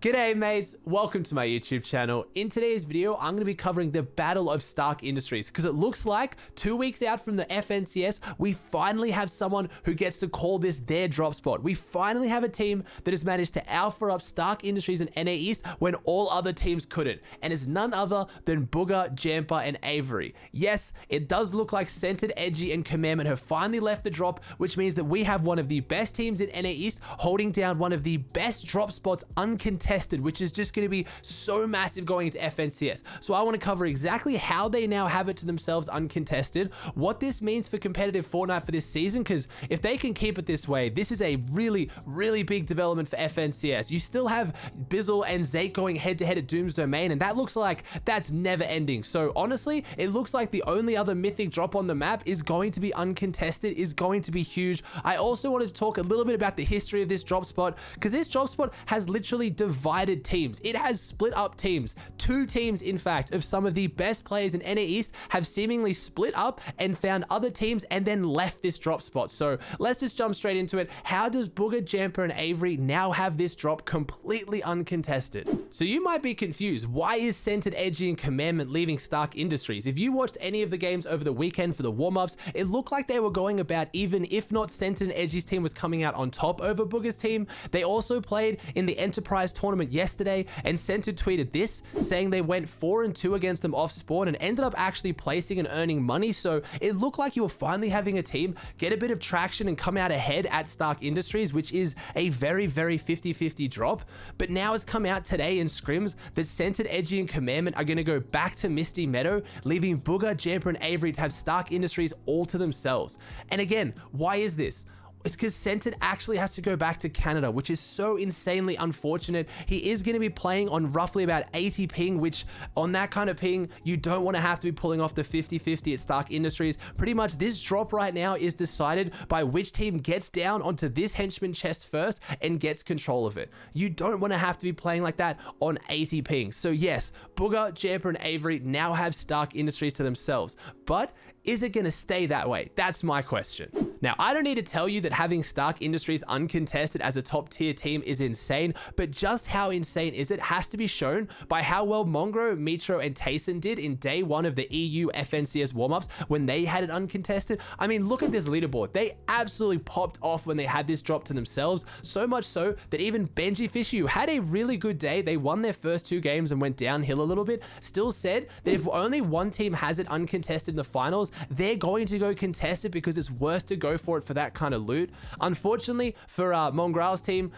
G'day mates, welcome to my YouTube channel. In today's video, I'm going to be covering the Battle of Stark Industries because it looks like 2 weeks out from the FNCS, we finally have someone who gets to call this their drop spot. We finally have a team that has managed to alpha up Stark Industries and NA East when all other teams couldn't, and it's none other than Bugha, Jamper, and Avery. Yes, it does look like Centered, Edgy, and Commandment have finally left the drop, which means that we have one of the best teams in NA East holding down one of the best drop spots uncontested, which is just going to be so massive going into FNCS. So I want to cover exactly how they now have it to themselves uncontested, what this means for competitive Fortnite for this season, because if they can keep it this way, this is a really big development for FNCS. You still have Bizzle and Zate going head to head at Doom's Domain, and that looks like that's never ending. So honestly, it looks like the only other mythic drop on the map is going to be uncontested, is going to be huge. I also wanted to talk a little bit about the history of this drop spot, because this drop spot has literally divided teams. It has split up teams. Two teams, in fact, of some of the best players in NA East have seemingly split up and found other teams and then left this drop spot. So let's just jump straight into it. How does Bugha, Jamper, and Avery now have this drop completely uncontested? So you might be confused. Why is Centered, Edgy, and Commandment leaving Stark Industries? If you watched any of the games over the weekend for the warm-ups, it looked like they were going about even, if not Centered and Edgy's team was coming out on top over Bugha's team. They also played in the Enterprise tournament yesterday, and Centered tweeted this, saying they went 4-2 against them off spawn and ended up actually placing and earning money. So it looked like you were finally having a team get a bit of traction and come out ahead at Stark Industries, which is a very 50-50 drop. But now it's come out today in scrims that Centered, Edgy, and Commandment are going to go back to Misty Meadow, leaving Bugha, Jamper, and Avery to have Stark Industries all to themselves. And again, why is this? It's because Centered actually has to go back to Canada, which is so insanely unfortunate. He is going to be playing on roughly about 80 ping, which on that kind of ping, you don't want to have to be pulling off the 50-50 at Stark Industries. Pretty much this drop right now is decided by which team gets down onto this henchman chest first and gets control of it. You don't want to have to be playing like that on 80 ping. So yes, Bugha, Jamper, and Avery now have Stark Industries to themselves, but is it going to stay that way? That's my question. Now, I don't need to tell you that having Stark Industries uncontested as a top tier team is insane, but just how insane is it has to be shown by how well Mongro, Mitro, and Tayson did in day one of the EU FNCS warm-ups when they had it uncontested. I mean, look at this leaderboard. They absolutely popped off when they had this drop to themselves, so much so that even Benji Fishy, who had a really good day, they won their first 2 games and went downhill a little bit, still said that if only one team has it uncontested in the finals, they're going to go contest it because it's worth to go for it for that kind of loot. Unfortunately for Mongrel's team,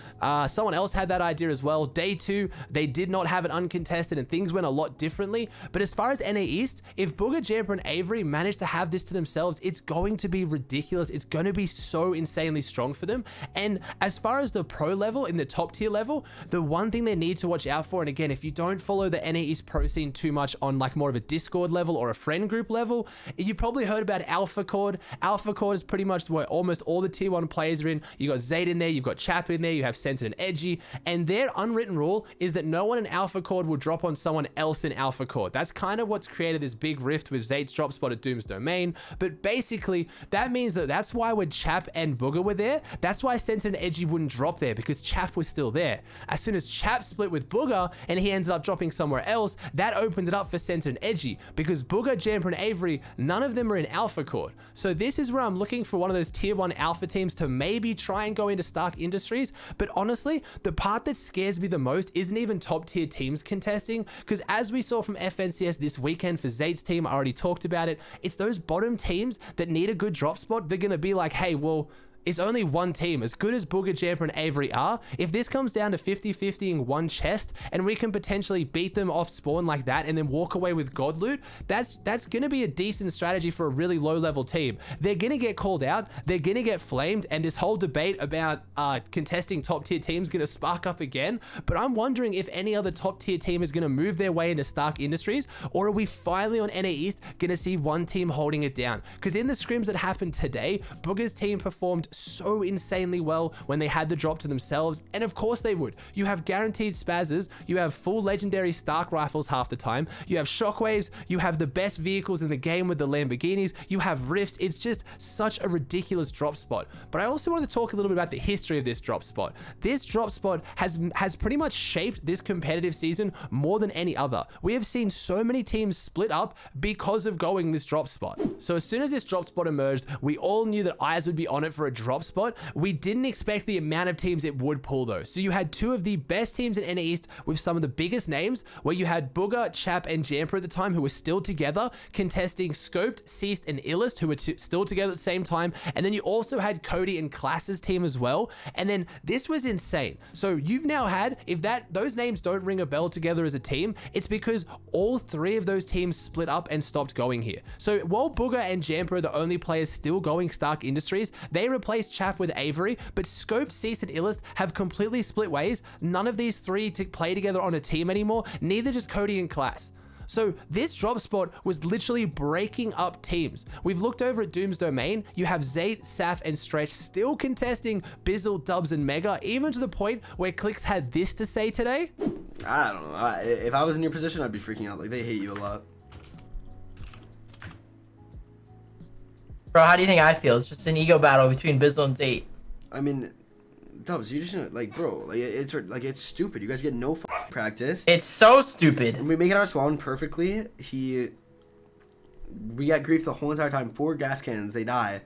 someone else had that idea as well. Day 2, they did not have it uncontested and things went a lot differently. But as far as NA East, if Bugha, Jamper, and Avery manage to have this to themselves, it's going to be ridiculous. It's going to be so insanely strong for them. And as far as the pro level, in the top tier level, the one thing they need to watch out for, and again, if you don't follow the NA East pro scene too much on like more of a Discord level or a friend group level, you've probably heard about Alpha Cord. Alpha Cord is pretty much where almost all the tier 1 players are in. You got Zate in there, you've got Chap in there, you have Centered and Edgy, and their unwritten rule is that no one in Alpha Cord will drop on someone else in Alpha Cord. That's kind of what's created this big rift with Zate's drop spot at Doom's Domain. But basically, that means that that's why when Chap and Bugha were there, that's why Centered and Edgy wouldn't drop there, because Chap was still there. As soon as Chap split with Bugha and he ended up dropping somewhere else, that opened it up for Centered and Edgy, because Bugha, Jamper, and Avery, none of them are in Alpha Cord. So this is where I'm looking for one of those tier 1 alpha teams to maybe try and go into Stark Industries. But honestly, the part that scares me the most isn't even top tier teams contesting, because as we saw from FNCS this weekend for Zate's team, I already talked about it, it's those bottom teams that need a good drop spot. They're going to be like, hey, well, it's only one team. As good as Bugha, Jamper, and Avery are, if this comes down to 50-50 in one chest and we can potentially beat them off spawn like that and then walk away with god loot, that's going to be a decent strategy for a really low level team. They're going to get called out, they're going to get flamed, and this whole debate about contesting top tier teams going to spark up again. But I'm wondering if any other top tier team is going to move their way into Stark Industries, or are we finally on NA East going to see one team holding it down? Because in the scrims that happened today, Bugha's team performed so insanely well when they had the drop to themselves, and of course they would. You have guaranteed spazzes, you have full legendary Stark rifles half the time, you have shockwaves, you have the best vehicles in the game with the Lamborghinis, you have rifts. It's just such a ridiculous drop spot. But I also want to talk a little bit about the history of this drop spot. This drop spot has pretty much shaped this competitive season more than any other. We have seen so many teams split up because of going this drop spot. So as soon as this drop spot emerged, we all knew that eyes would be on it for a drop spot. We didn't expect the amount of teams it would pull though. So you had two of the best teams in NA East with some of the biggest names, where you had Bugha, Chap, and Jamper at the time, who were still together, contesting Scoped, Ceased, and Illest, who were still together at the same time. And then you also had Cody and Class's team as well. And then this was insane. So you've now had, if those names don't ring a bell together as a team, it's because all three of those teams split up and stopped going here. So while Bugha and Jamper are the only players still going Stark Industries, they replaced Chap with Avery, but Scope, Ceased, and Illest have completely split ways. None of these three to play together on a team anymore, neither just Cody and Class. So this drop spot was literally breaking up teams. We've looked over at Doom's Domain. You have Zayt, Saf, and Stretch still contesting Bizzle, Dubs, and Mega, even to the point where Clix had this to say today. I don't know. If I was in your position, I'd be freaking out. Like, they hate you a lot. Bro, how do you think I feel? It's just an ego battle between Bizzle and Zayt. I mean, Dubs, you just like, bro, like it's stupid. You guys get no practice. It's so stupid. And we make it our spawn perfectly. We got grief the whole entire time. 4 gas cannons, they die.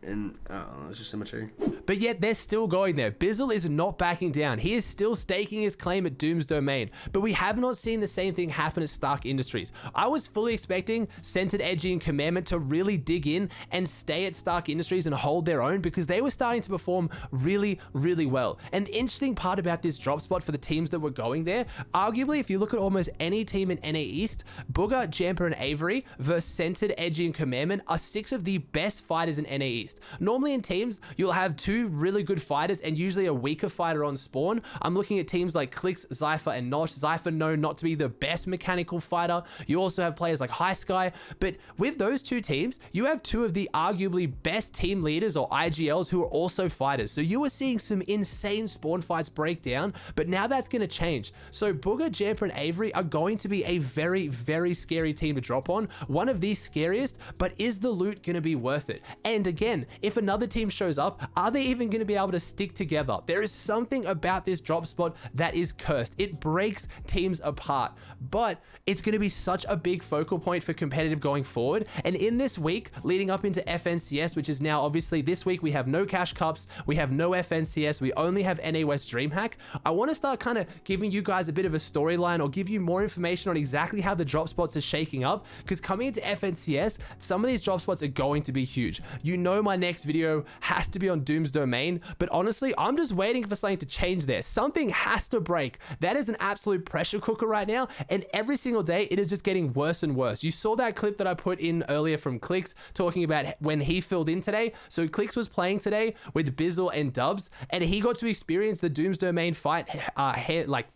And I don't know, it's just immature. But yet they're still going there. Bizzle is not backing down. He is still staking his claim at Doom's Domain. But we have not seen the same thing happen at Stark Industries. I was fully expecting Centered, Edgy, and Commandment to really dig in and stay at Stark Industries and hold their own, because they were starting to perform really, really well. And the interesting part about this drop spot for the teams that were going there, arguably if you look at almost any team in NA East, Bugha, Jamper, and Avery versus Centered, Edgy, and Commandment are 6 of the best fighters in NA East. Normally in teams, you'll have 2 really good fighters and usually a weaker fighter on spawn. I'm looking at teams like Clix, Zypher, and Nosh. Zypher known not to be the best mechanical fighter. You also have players like High Sky. But with those 2 teams, you have 2 of the arguably best team leaders or IGLs who are also fighters. So you are seeing some insane spawn fights break down, but now that's going to change. So Bugha, Jamper, and Avery are going to be a very, very scary team to drop on. One of the scariest, but is the loot going to be worth it? And again, if another team shows up, are they even going to be able to stick together? There is something about this drop spot that is cursed. It breaks teams apart, but it's going to be such a big focal point for competitive going forward. And in this week leading up into FNCS, which is now obviously this week, we have no cash cups, we have no FNCS, we only have NA West DreamHack. I want to start kind of giving you guys a bit of a storyline or give you more information on exactly how the drop spots are shaking up, because coming into FNCS, some of these drop spots are going to be huge. You know, my next video has to be on Doom's Domain, but honestly, I'm just waiting for something to change there. Something has to break. That is an absolute pressure cooker right now, and every single day it is just getting worse and worse. You saw that clip that I put in earlier from Clix talking about when he filled in today. So Clix was playing today with Bizzle and Dubs, and he got to experience the Doom's Domain fight like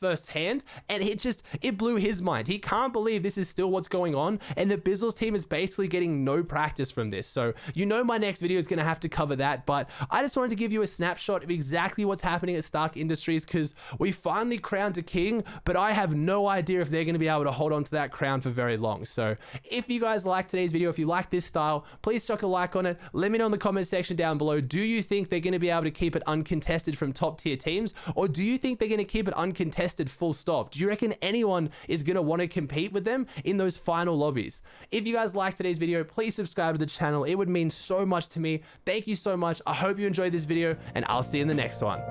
firsthand, and it blew his mind. He can't believe this is still what's going on, and the Bizzle's team is basically getting no practice from this. So you know my next video is going to have to cover that, but I just wanted to give you a snapshot of exactly what's happening at Stark Industries, because we finally crowned a king, but I have no idea if they're going to be able to hold on to that crown for very long. So if you guys like today's video, if you like this style, please chuck a like on it. Let me know in the comment section down below, do you think they're going to be able to keep it uncontested from top tier teams, or do you think they're going to keep it uncontested full stop? Do you reckon anyone is going to want to compete with them in those final lobbies? If you guys liked today's video, please subscribe to the channel. It would mean so much to me. Thank you so much. I hope you enjoyed this video, and I'll see you in the next one.